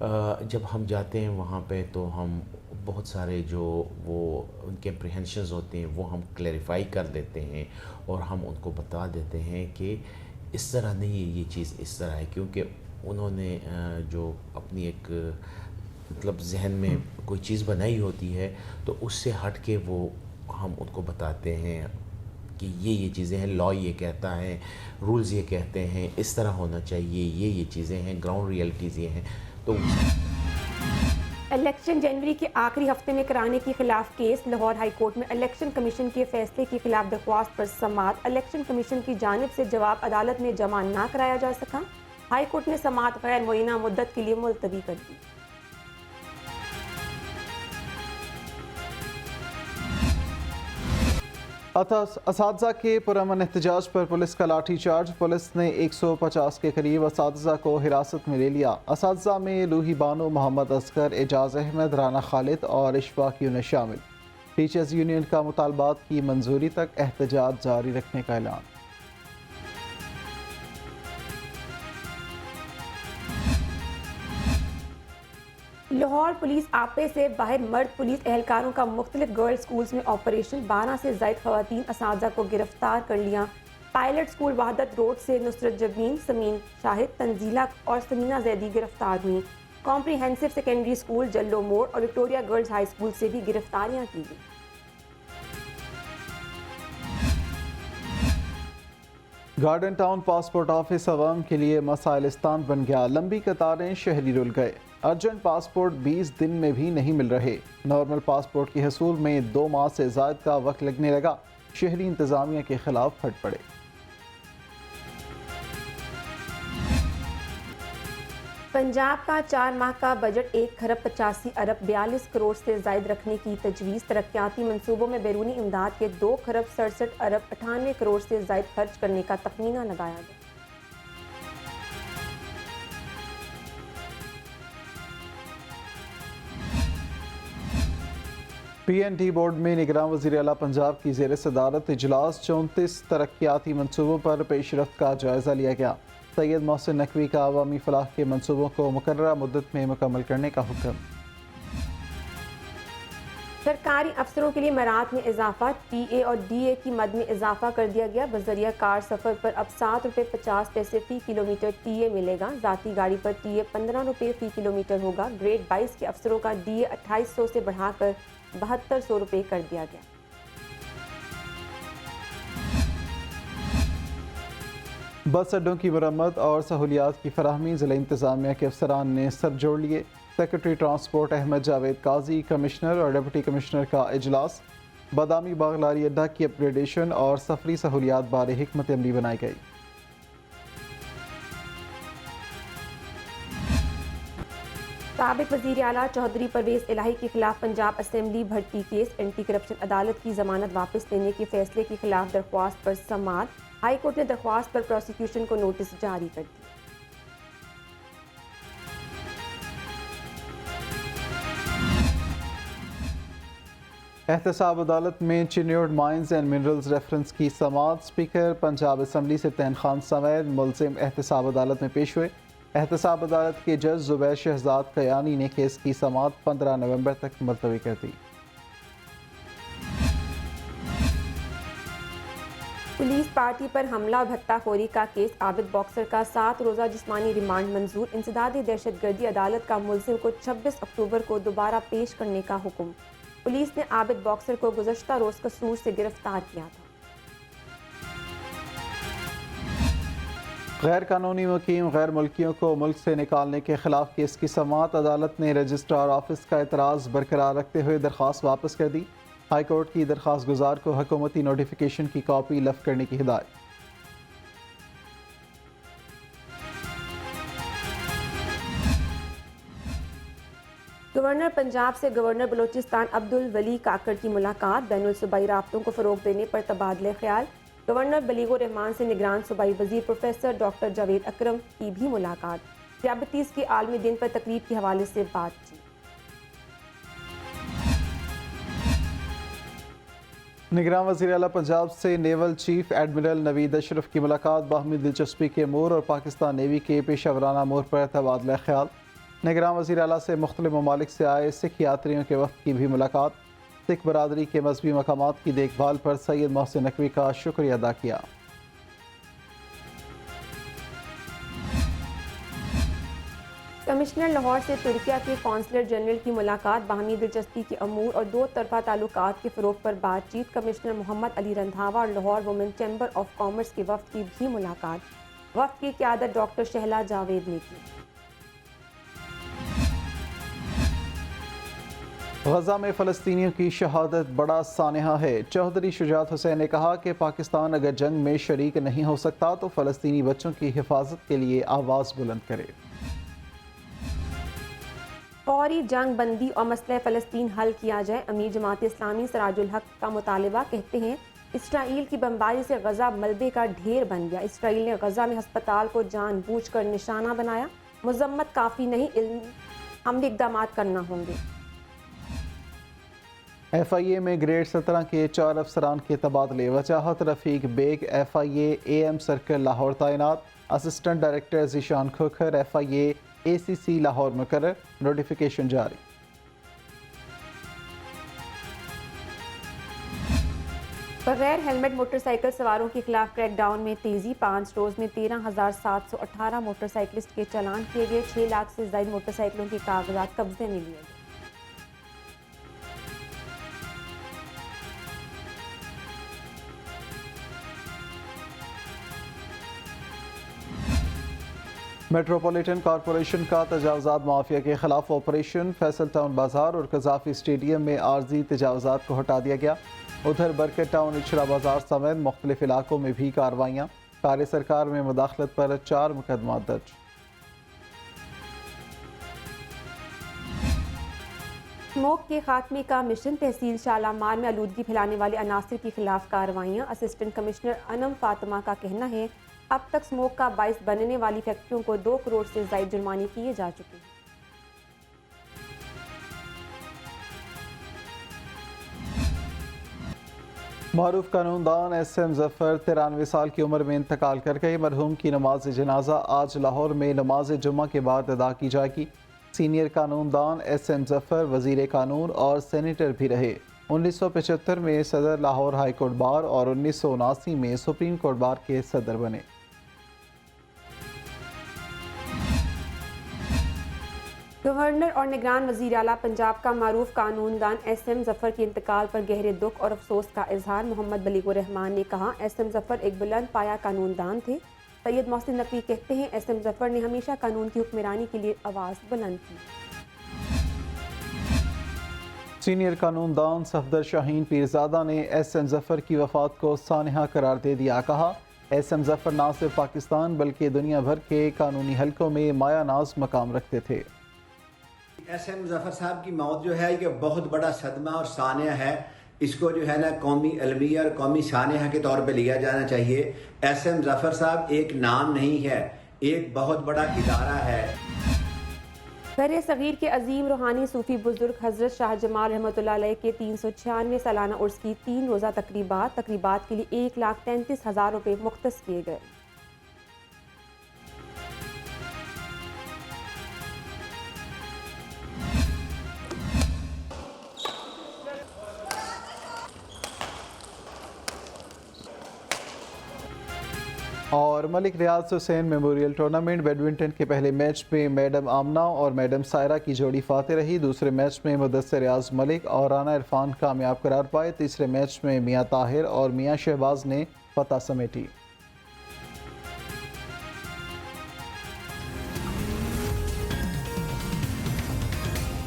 جب ہم جاتے ہیں وہاں پہ تو ہم بہت سارے جو وہ ان کے اپریہنشنز ہوتے ہیں وہ ہم کلیریفائی کر دیتے ہیں اور ہم ان کو بتا دیتے ہیں کہ اس طرح نہیں ہے، یہ چیز اس طرح ہے، کیونکہ انہوں نے جو اپنی ایک مطلب ذہن میں کوئی چیز بنائی ہوتی ہے تو اس سے ہٹ کے وہ ہم ان کو بتاتے ہیں کہ یہ چیزیں ہیں، لا یہ کہتا ہے، رولز یہ کہتے ہیں، اس طرح ہونا چاہیے، یہ چیزیں ہیں، گراؤنڈ ریئلٹیز یہ ہیں. تو الیکشن جنوری کے آخری ہفتے میں کرانے کے خلاف کیس. لاہور ہائی کورٹ میں الیکشن کمیشن کے فیصلے کے خلاف درخواست پر سماعت. الیکشن کمیشن کی جانب سے جواب عدالت میں جمع نہ کرایا جا سکا. ہائی کورٹ نے سماعت غیر معینہ مدت کے لیے ملتوی کر دی. اساتذہ کے پرامن احتجاج پر پولیس کا لاٹھی چارج. پولیس نے 150 کے قریب اساتذہ کو حراست میں لے لیا. اساتذہ میں لوہی بانو، محمد اصغر، اعجاز احمد، رانا خالد اور اشفاق یونس شامل. ٹیچرز یونین کا مطالبات کی منظوری تک احتجاج جاری رکھنے کا اعلان. لاہور پولیس آپے سے باہر مرد پولیس اہلکاروں کا مختلف گرل سکولز میں آپریشن. 12 سے زائد خواتین اساتذہ کو گرفتار کر لیا. پائلٹ سکول وحدت روڈ سے نصرت جبین، سمین شاہد، تنزیلہ اور سمینہ زیدی گرفتار ہوئیں. کمپریہنسو سیکنڈری سکول جلو موڑ اور وکٹوریہ گرلز ہائی سکول سے بھی گرفتاریاں کی گئیں. گارڈن ٹاؤن پاسپورٹ آفس عوام کے لیے مسائلستان بن گیا. لمبی قطاریں، شہری رل گئے. ارجنٹ پاسپورٹ 20 دن میں بھی نہیں مل رہے. نارمل پاسپورٹ کے حصول میں 2 ماہ سے زائد کا وقت لگنے لگا. شہری انتظامیہ کے خلاف پھٹ پڑے. پنجاب کا 4 ماہ کا بجٹ 1,85,42 کروڑ سے زائد رکھنے کی تجویز. ترقیاتی منصوبوں میں بیرونی امداد کے 2,67,98 کروڑ سے زائد خرچ کرنے کا تخمینہ لگایا گیا. پی این ڈی بورڈ میں نگراں وزیر اعلیٰ پنجاب کی زیر صدارت اجلاس. 34 ترقیاتی منصوبوں پر پیش رفت کا جائزہ لیا گیا. سید محسن نقوی کا عوامی فلاح کے منصوبوں کو مقررہ مدت میں مکمل کرنے کا حکم. سرکاری افسروں کے لیے مراعات میں اضافہ. ٹی اے اور ڈی اے کی مد میں اضافہ کر دیا گیا. بذریعہ کار سفر پر اب 7.50 فی کلومیٹر ٹی اے ملے گا. ذاتی گاڑی پر ٹی اے 15 فی کلومیٹر ہوگا. گریڈ 22 کے افسروں کا ڈی اے 2800 سے بڑھا کر 7200 کر دیا گیا. بس اڈوں کی مرمت اور سہولیات کی فراہمی. ضلع انتظامیہ کے افسران نے سر جوڑ لیے. سیکرٹری ٹرانسپورٹ احمد جاوید قاضی، کمشنر اور ڈپٹی کمشنر کا اجلاس. بادامی باغ لاری اڈہ کی اپ گریڈیشن اور سفری سہولیات بارے حکمت عملی بنائی گئی. سابق وزیر اعلیٰ چودھری پرویز الہی کے خلاف پنجاب اسمبلی بھرتی کیس. اینٹی کرپشن عدالت کی ضمانت واپس لینے کے فیصلے کے خلاف درخواست پر سماعت. ہائی کورٹ نے درخواست پر پروسیکیوشن کو نوٹس جاری کر دیا. احتساب عدالت میں چینیوڈ مائنز اینڈ منرلز ریفرنس کی سماعت. اسپیکر پنجاب اسمبلی سلطان خان سمیت ملزم احتساب عدالت میں پیش ہوئے. احتساب عدالت کے جج زبیر شہزاد قیانی نے کیس کی سماعت 15 نومبر تک ملتوی کر دی. پولیس پارٹی پر حملہ اور بھتہ خوری کا کیس. عابد باکسر کا 7 روزہ جسمانی ریمانڈ منظور. انسدادی دہشت گردی عدالت کا ملزم کو 26 اکتوبر کو دوبارہ پیش کرنے کا حکم. پولیس نے عابد باکسر کو گزشتہ روز قصور سے گرفتار کیا تھا. غیر قانونی مقیم غیر ملکیوں کو ملک سے نکالنے کے خلاف کیس کی سماعت. عدالت نے رجسٹرار آفس کا اعتراض برقرار رکھتے ہوئے درخواست واپس کر دی. ہائی کورٹ کی درخواست گزار کو حکومتی نوٹیفیکیشن کی کاپی لفظ کرنے کی ہدایت. گورنر پنجاب سے گورنر بلوچستان عبدالولی کاکڑ کی ملاقات. بین الصوبائی رابطوں کو فروغ دینے پر تبادلہ خیال. گورنر بلیغ الرحمان سے نگران صوبائی وزیر پروفیسر ڈاکٹر جاوید اکرم کی بھی ملاقات. ذیابطیس کے عالمی دن پر تقریب کے حوالے سے بات چیت. نگراں وزیر اعلیٰ پنجاب سے نیول چیف ایڈمرل نوید اشرف کی ملاقات. باہمی دلچسپی کے امور اور پاکستان نیوی کے پیشہ ورانہ امور پر تبادلہ خیال. نگراں وزیر اعلیٰ سے مختلف ممالک سے آئے سکھ یاتریوں کے وفد کی بھی ملاقات، سکھ برادری کے مذہبی مقامات کی دیکھ بھال پر سید محسن نقوی کا شکریہ ادا کیا۔ کمشنر لاہور سے ترکیہ کے قونصلر جنرل کی ملاقات، باہمی دلچسپی کے امور اور دو طرفہ تعلقات کے فروغ پر بات چیت۔ کمشنر محمد علی رندھاوا اور Lahore women chamber of commerce کے وفد کی بھی ملاقات، وفد کی قیادت ڈاکٹر شہلا جاوید نے کی۔ غزہ میں فلسطینیوں کی شہادت بڑا سانحہ ہے، چوہدری شجاعت حسین نے کہا کہ پاکستان اگر جنگ میں شریک نہیں ہو سکتا تو فلسطینی بچوں کی حفاظت کے لیے آواز بلند کرے۔ فوری جنگ بندی اور مسئلہ فلسطین حل کیا جائے، امیر جماعت اسلامی سراج الحق کا مطالبہ۔ کہتے ہیں اسرائیل کی بمباری سے غزہ ملبے کا ڈھیر بن گیا، اسرائیل نے غزہ میں ہسپتال کو جان بوجھ کر نشانہ بنایا، مذمت کافی نہیں، عملی اقدامات کرنا ہوں گے۔ ایف آئی اے میں گریڈ 17 کے 4 افسران کے تبادلے، Wajahat Rafiq Baig F I A M circle Lahore تعینات، assistant director Zeeshan Khokhar F I A C C Lahore مقرر، نوٹیفیکیشن جاری۔ بغیر ہیلمٹ موٹر سائیکل سواروں کے خلاف کریک ڈاؤن میں تیزی، 5 روز میں 13,718 موٹر سائیکلسٹ کے چالان کیے گئے، 6 لاکھ سے زائد موٹر سائیکلوں کے کاغذات قبضے میں لیے گئے۔ میٹروپولیٹن کارپوریشن کا تجاوزات مافیا کے خلاف آپریشن، فیصل ٹاؤن بازار اور قذافی اسٹیڈیم میں عارضی تجاوزات کو ہٹا دیا گیا۔ ادھر برکت ٹاؤن اچھڑا بازار سمیت مختلف علاقوں میں بھی کارروائیاں، کار سرکار میں مداخلت پر 4 مقدمات درج۔ اسموک کے خاتمے کا مشن، تحصیل شالامار میں آلودگی پھیلانے والے عناصر کے خلاف کارروائیاں، اسسٹنٹ کمشنر انم فاطمہ کا کہنا ہے اب تک اسموک کا باعث بننے والی فیکٹریوں کو 2 کروڑ سے زائد جرمانے کیے جا چکے ہیں۔ معروف قانون دان ایس ایم ظفر 93 سال کی عمر میں انتقال کر گئے، مرحوم کی نماز جنازہ آج لاہور میں نماز جمعہ کے بعد ادا کی جائے گی۔ سینئر قانون دان ایس ایم ظفر وزیر قانون اور سینیٹر بھی رہے، 1975 میں صدر لاہور ہائی کورٹ بار اور 1979 میں سپریم کورٹ بار کے صدر بنے۔ گورنر اور نگران وزیر اعلیٰ پنجاب کا معروف قانون دان ایس ایم ظفر کے انتقال پر گہرے دکھ اور افسوس کا اظہار، محمد بلیغ الرحمان نے کہا ایس ایم ظفر ایک بلند پایہ قانون دان تھے۔ سید محسن نقوی کہتے ہیں ایس ایم ظفر نے ہمیشہ قانون کی حکمرانی کے لیے آواز بلند کی۔ سینئر قانون دان صفدر شاہین پیرزادہ نے ایس ایم ظفر کی وفات کو سانحہ قرار دے دیا، کہا ایس ایم ظفر نہ صرف پاکستان بلکہ دنیا بھر کے قانونی حلقوں میں مایہ ناز مقام رکھتے تھے۔ ایس ایم ظفر صاحب کی موت جو ہے یہ بہت بڑا صدمہ اور سانحہ ہے، اس کو جو ہے نا قومی المیہ اور قومی سانحہ کے طور پہ لیا جانا چاہیے۔ ایس ایم ظفر صاحب ایک نام نہیں ہے، ایک بہت بڑا ادارہ ہے۔ بر صغیر کے عظیم روحانی صوفی بزرگ حضرت شاہ جمال رحمۃ اللہ علیہ کے 396 سالانہ عرس کی 3 روزہ تقریبات کے لیے 1,33,000 روپے مختص کیے گئے۔ اور ملک ریاض حسین میموریل ٹورنامنٹ بیڈمنٹن کے پہلے میچ میں میڈم آمنہ اور میڈم سائرہ کی جوڑی فاتح رہی، دوسرے میچ میں مدثر ریاض ملک اور رانا عرفان کامیاب قرار پائے، تیسرے میچ میں میاں طاہر اور میاں شہباز نے فتح سمیٹی۔